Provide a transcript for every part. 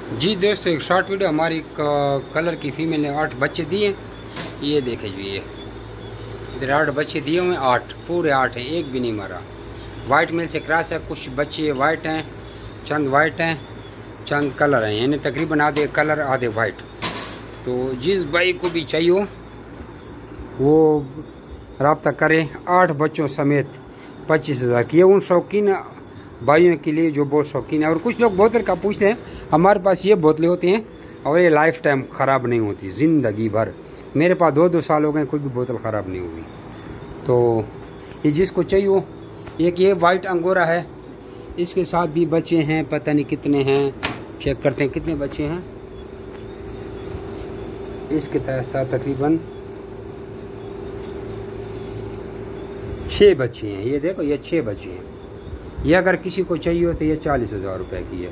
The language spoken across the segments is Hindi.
जी दोस्तों, एक शॉर्ट वीडियो हमारी कलर की फीमेल ने 8 बच्चे दिए। ये देखे जी, ये इधर 8 बच्चे दिए हुए, 8 पूरे 8 हैं, एक भी नहीं मरा। वाइट मेल से क्रॉस है, कुछ बच्चे वाइट हैं, चंद वाइट हैं, चंद कलर हैं, यानी तकरीबन आधे कलर आधे वाइट। तो जिस भाई को भी चाहिए वो रब्ता करें। 8 बच्चों समेत 25,000 की। ये उन शौकीन भाइयों के लिए जो बहुत शौकीन है। और कुछ लोग बोतल का पूछते हैं, हमारे पास ये बोतलें होती हैं और ये लाइफ टाइम ख़राब नहीं होती, ज़िंदगी भर। मेरे पास 2-2 साल हो गए, कोई भी बोतल ख़राब नहीं हुई। तो ये जिसको चाहिए हो, एक ये वाइट अंगोरा है, इसके साथ भी बच्चे हैं, पता नहीं कितने हैं, चेक करते हैं कितने बच्चे हैं। इसके साथ तकरीबन 6 बच्चे हैं। ये देखो, ये 6 बच्चे हैं। ये अगर किसी को चाहिए हो तो ये 40,000 रुपये की है।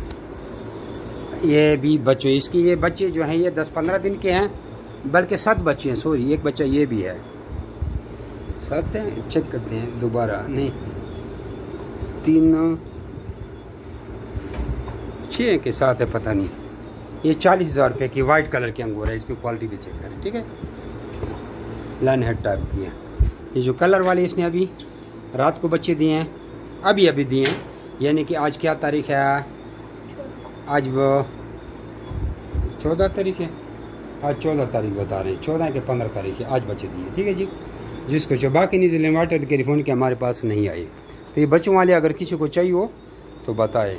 ये भी बच्चे, इसकी ये बच्चे जो हैं ये 10-15 दिन के हैं, बल्कि 7 बच्चे हैं, सॉरी एक बच्चा ये भी है। 7 हैं, चेक करते हैं दोबारा, नहीं 3 6 के साथ है, पता नहीं। ये 40,000 रुपये की वाइट कलर की अंगूर है, इसकी क्वालिटी भी चेक करें, ठीक है। लाइन हेड टाइप की है। ये जो कलर वाली इसने अभी रात को बच्चे दिए हैं, अभी दिए हैं, यानी कि आज क्या तारीख है? आज वो 14 तारीख है, आज 14 तारीख बता रहे हैं, 14 के 15 तारीख है, आज बच्चे दिए, ठीक है जी। जिसको जो बाकी न्यूज़ीलैंड वाटर के टेलीफोन के हमारे पास नहीं आए, तो ये बच्चों वाले अगर किसी को चाहिए हो तो बताएं।